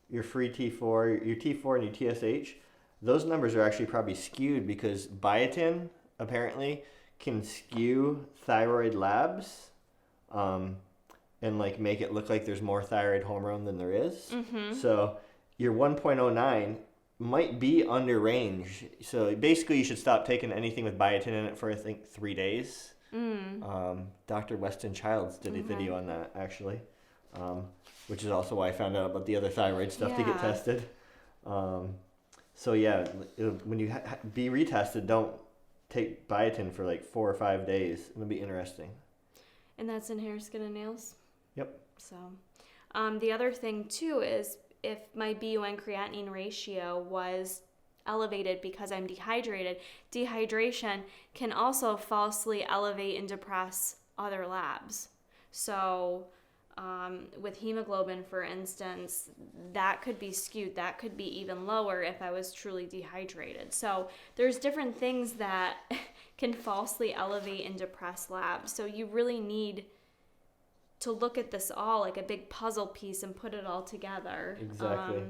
your free T4, your T4 and your TSH, those numbers are actually probably skewed because biotin apparently can skew thyroid labs. And like make it look like there's more thyroid hormone than there is. Mm-hmm. So your 1.09 might be under range. So basically you should stop taking anything with biotin in it for I think 3 days. Dr. Weston Childs did a video on that actually, which is also why I found out about the other thyroid stuff to get tested. So yeah, when you be retested, don't take biotin for like 4 or 5 days. It'll be interesting. And that's in hair, skin, and nails? Yep. So, the other thing too is if my BUN creatinine ratio was elevated because I'm dehydrated, dehydration can also falsely elevate and depress other labs. So, with hemoglobin, for instance, that could be skewed. That could be even lower if I was truly dehydrated. So, there's different things that can falsely elevate and depress labs. So, you really need to look at this all like a big puzzle piece and put it all together. Exactly.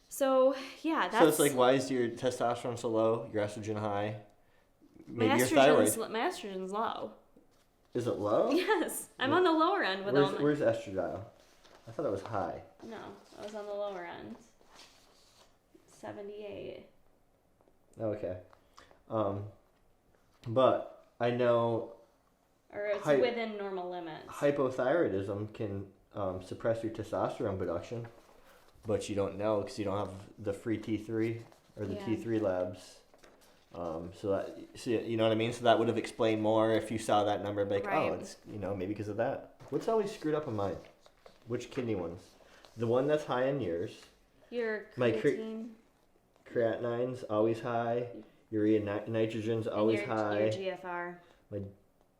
So yeah, that's. So it's like, why is your testosterone so low? Your estrogen high? Maybe your estrogen's, thyroid. my estrogen's low. Is it low? Yes, I'm on the lower end with all my. Where's estradiol? I thought it was high. No, I was on the lower end. 78. Okay. But I know. Or it's within normal limits. Hypothyroidism can suppress your testosterone production, but you don't know because you don't have the free T3 or the T3 labs. So you know what I mean? So that would have explained more if you saw that number, like, right. Oh, it's, maybe because of that. What's always screwed up on mine? Which kidney ones? The one that's high in yours. Your creatine. My creatinine's always high. Urea nitrogen's always high. Your GFR.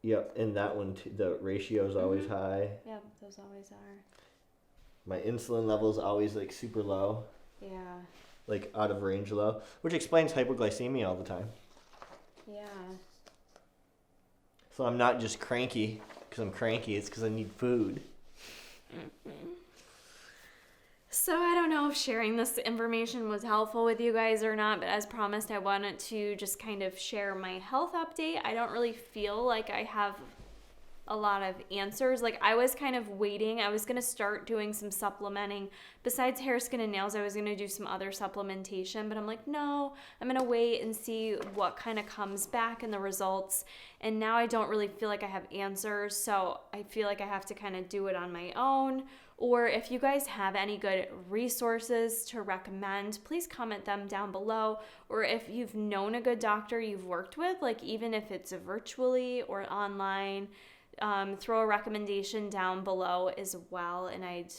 Yep, and that one too, the ratio is always high. Yep, those always are. My insulin level's always like super low. Yeah. Like out of range low, which explains hypoglycemia all the time. Yeah. So I'm not just cranky because I'm cranky, it's because I need food. So I don't know if sharing this information was helpful with you guys or not, but as promised, I wanted to just kind of share my health update. I don't really feel like I have a lot of answers. Like I was kind of waiting. I was going to start doing some supplementing. Besides hair, skin, and nails, I was going to do some other supplementation, but I'm like, no, I'm going to wait and see what kind of comes back in the results. And now I don't really feel like I have answers. So I feel like I have to kind of do it on my own. Or if you guys have any good resources to recommend, please comment them down below. Or if you've known a good doctor you've worked with, like even if it's virtually or online, throw a recommendation down below as well. And I'd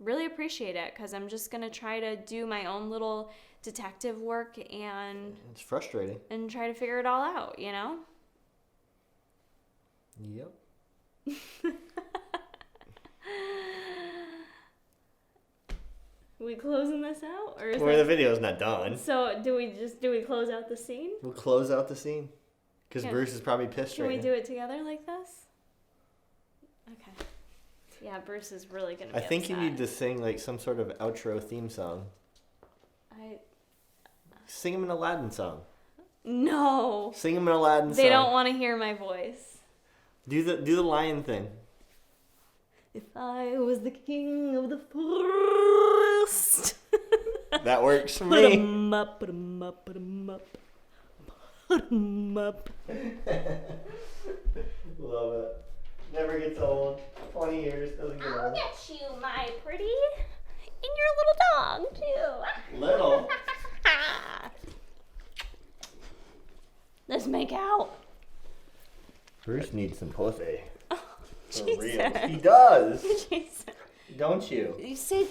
really appreciate it because I'm just going to try to do my own little detective work and it's frustrating. And try to figure it all out, you know? Yep. We closing this out, or is the video's not done? So do we close out the scene? We'll close out the scene. Because Yeah. Bruce is probably pissed Can right we now. do it together like this? Okay. Yeah, Bruce is really gonna be I think you upset. need to sing like some sort of outro theme song. Sing him an Aladdin song. No. Sing him an Aladdin song. They don't want to hear my voice. Do the lion thing. If I was the king of the forest. That works for Put me. 'em up, put 'em up, put 'em up. Put 'em up. Love it. Never gets old. 20 years doesn't get I'll old. get you, my pretty. And your little dog, too. Little. Let's make out. Bruce needs some pussy. For real. Jesus. He does. Jason. Don't you? You say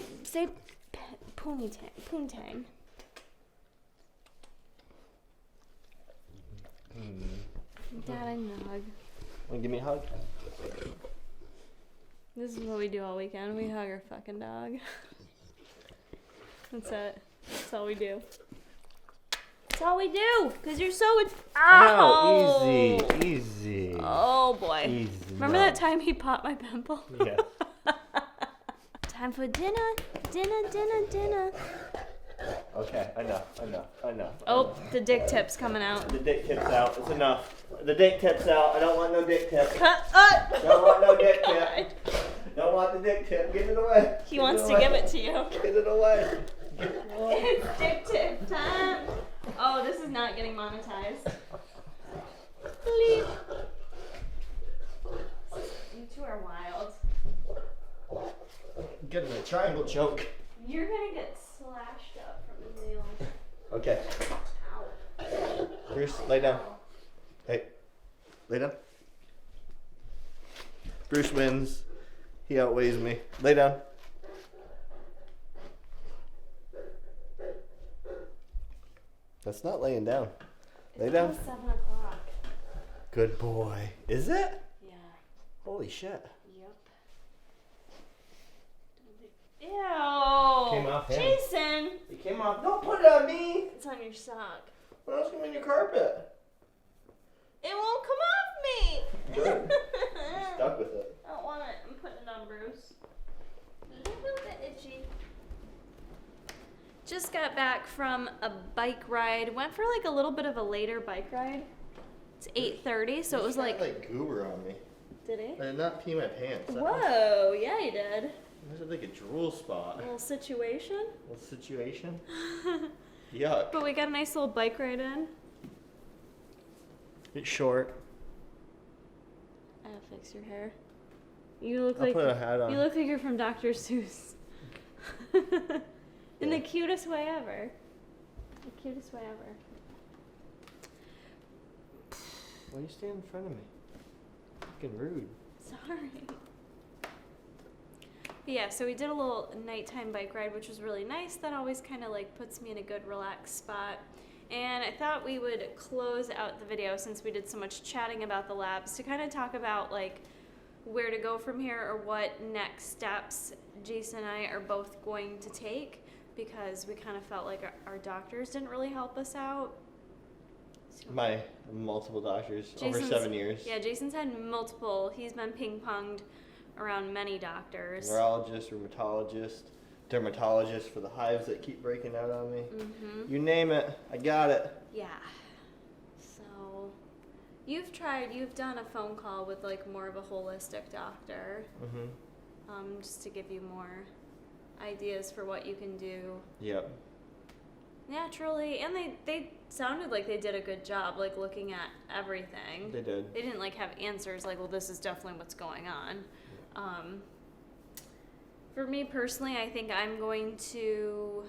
poontang. Dad, I hug. Wanna give me a hug? This is what we do all weekend. We hug our fucking dog. That's it. That's all we do. That's all we do. Because you're so... Ow, easy. Oh, boy. Easy. Remember No. that time he popped my pimple? Yeah. Time for dinner. Okay, enough. Oh, the dick tip's coming out. The dick tip's out. It's enough. The dick tip's out. I don't want no dick tip. Cut. Don't want no dick tip. Don't want the dick tip. Get it away. He wants to give it to you. Get it away. It's dick tip time. Oh, this is not getting monetized. Bleep. You two are wild. Getting a triangle choke. You're gonna get slashed up from the nail. Okay. Ow. Bruce, lay down. Hey, lay down. Bruce wins. He outweighs me. Lay down. That's not laying down. Lay down. It's 7 o'clock. Good boy. Is it? Yeah. Holy shit. Yep. Ew. Came off him. Jason. It came off. Don't put it on me. It's on your sock. What else came in your carpet? It won't come off me. Good. Stuck with it. I don't want it. I'm putting it on Bruce. A little bit itchy. Just got back from a bike ride. Went for like a little bit of a later bike ride. It's 8:30, so it was like goober on me. Did he? I did not pee my pants. Whoa, yeah, he did. This is like a drool spot. A little situation. Little situation. Yuck. But we got a nice little bike ride in. It's short. I gotta fix your hair. You look I'll like put a hat on. you look like you're from Dr. Seuss. In the cutest way ever. The cutest way ever. Why are you standing in front of me? Fucking rude. Sorry. But yeah, so we did a little nighttime bike ride, which was really nice. That always kind of like puts me in a good relaxed spot. And I thought we would close out the video, since we did so much chatting about the labs, to kind of talk about like where to go from here, or what next steps Jason and I are both going to take, because we kind of felt like our doctors didn't really help us out. So My multiple doctors over Jason's- 7 years. Yeah, Jason's had multiple. He's been ping-ponged around many doctors. Neurologist, rheumatologist, dermatologist for the hives that keep breaking out on me. Mm-hmm. You name it, I got it. Yeah. So, you've done a phone call with like more of a holistic doctor, Mm-hmm. just to give you more ideas for what you can do Yep. naturally. And they sounded like they did a good job, like looking at everything. They did. They didn't like have answers like, well, this is definitely what's going on. For me personally, I think I'm going to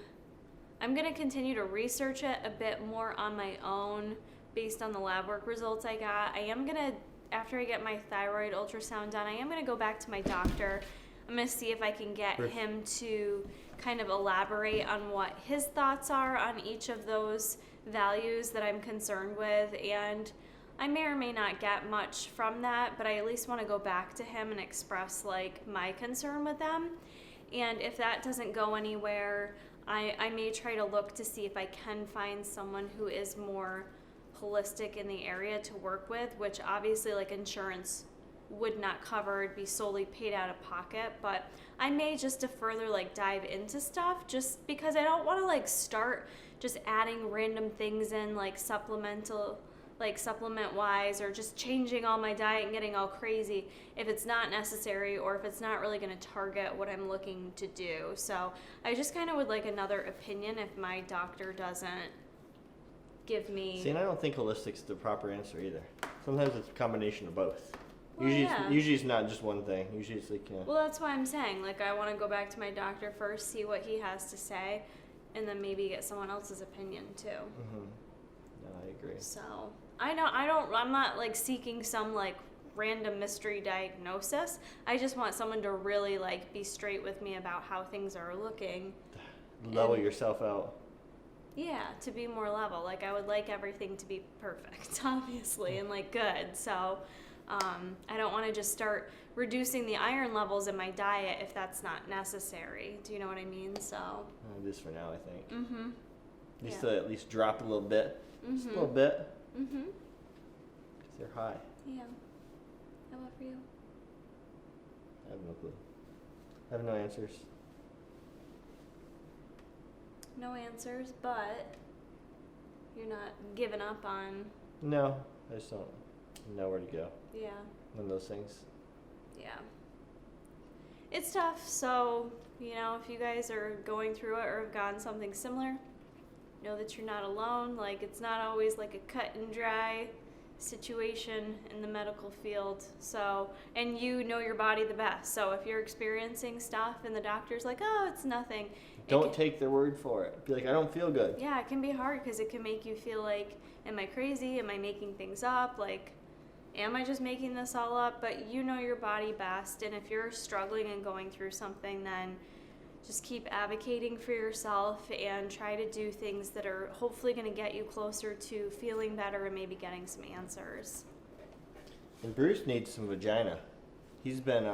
continue to research it a bit more on my own based on the lab work results I got. I am going to, after I get my thyroid ultrasound done, I am going to go back to my doctor. I'm going to see if I can get him to kind of elaborate on what his thoughts are on each of those values that I'm concerned with, and I may or may not get much from that, but I at least want to go back to him and express like my concern with them. And if that doesn't go anywhere, I may try to look to see if I can find someone who is more holistic in the area to work with, which obviously like insurance would not cover. It'd be solely paid out of pocket, but I may just to further like dive into stuff, just because I don't want to like start just adding random things in like supplement wise, or just changing all my diet and getting all crazy if it's not necessary, or if it's not really going to target what I'm looking to do. So I just kind of would like another opinion if my doctor doesn't give me. See, and I don't think holistic's the proper answer either. Sometimes it's a combination of both. Well, Usually it's not just one thing. Usually it's like, Well, that's why I'm saying, like, I want to go back to my doctor first, see what he has to say, and then maybe get someone else's opinion too. Mm-hmm. No, I agree. So I'm not like seeking some like random mystery diagnosis. I just want someone to really like be straight with me about how things are looking. Level yourself out. Yeah, to be more level. Like, I would like everything to be perfect, obviously, and like good. So I don't want to just start reducing the iron levels in my diet if that's not necessary. Do you know what I mean? So Just for now, I think. Mm-hmm. Just to at least drop a little bit. Mm-hmm. Just a little bit. Mm-hmm. Because they're high. Yeah. How about for you? I have no clue. I have no answers. No answers, but you're not giving up on. No, I just don't know where to go. Yeah. One of those things. Yeah. It's tough, so, you know, if you guys are going through it or have gotten something similar, know that you're not alone. Like, it's not always like a cut and dry situation in the medical field. So, and you know your body the best. So if you're experiencing stuff and the doctor's like, oh, it's nothing. Don't take their word for it. Be like, I don't feel good. Yeah, it can be hard because it can make you feel like, am I crazy? Am I making things up? Like, am I just making this all up? But you know your body best. And if you're struggling and going through something, then just keep advocating for yourself and try to do things that are hopefully going to get you closer to feeling better and maybe getting some answers. And Bruce needs some vagina. He's been,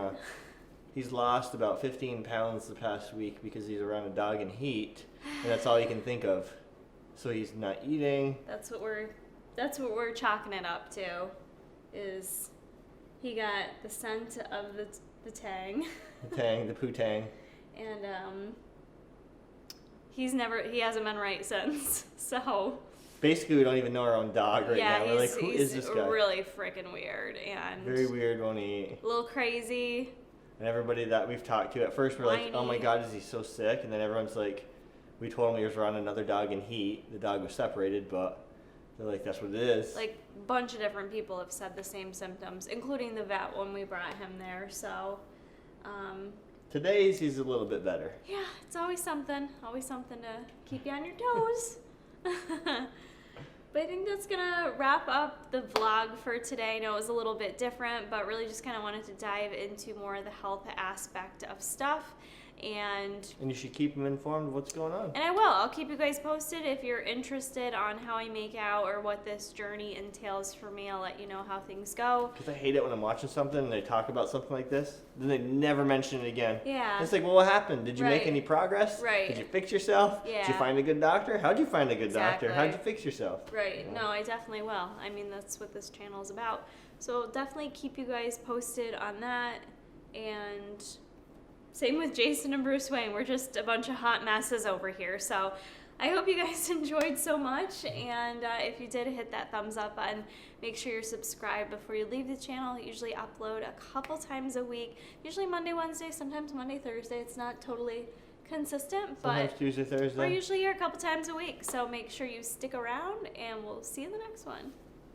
he's lost about 15 pounds the past week because he's around a dog in heat, and that's all he can think of. So he's not eating. That's what we're chalking it up to, is he got the scent of the tang. The tang, the poo tang. And he hasn't been right since. So basically, we don't even know our own dog right now. We're like, who is this guy? Really freaking weird and very weird when he a little crazy. And everybody that we've talked to at first were like, Whiny. oh my god, is he so sick? And then everyone's like, we told him he was around another dog in heat. The dog was separated, but they're like, that's what it is. Like, a bunch of different people have said the same symptoms, including the vet when we brought him there. So today's he's a little bit better. yeah, it's always something to keep you on your toes. But I think that's gonna wrap up the vlog for today. I know it was a little bit different, but really just kind of wanted to dive into more of the health aspect of stuff. And you should keep them informed of what's going on. And I will. I'll keep you guys posted if you're interested on how I make out or what this journey entails for me. I'll let you know how things go. Because I hate it when I'm watching something and they talk about something like this, then they never mention it again. Yeah. It's like, well, what happened? Did you make Right. any progress? Right. Did you fix yourself? Yeah. Did you find a good doctor? How'd you find a good Exactly. doctor? How'd you fix yourself? Right. Yeah. No, I definitely will. I mean, that's what this channel is about. So definitely keep you guys posted on that. And same with Jason and Bruce Wayne. We're just a bunch of hot messes over here. So I hope you guys enjoyed so much. And if you did, hit that thumbs up button. Make sure you're subscribed before you leave the channel. I usually upload a couple times a week. Usually Monday, Wednesday, sometimes Monday, Thursday. It's not totally consistent, Sometimes but Tuesday, Thursday. we're usually here a couple times a week. So make sure you stick around, and we'll see you in the next one.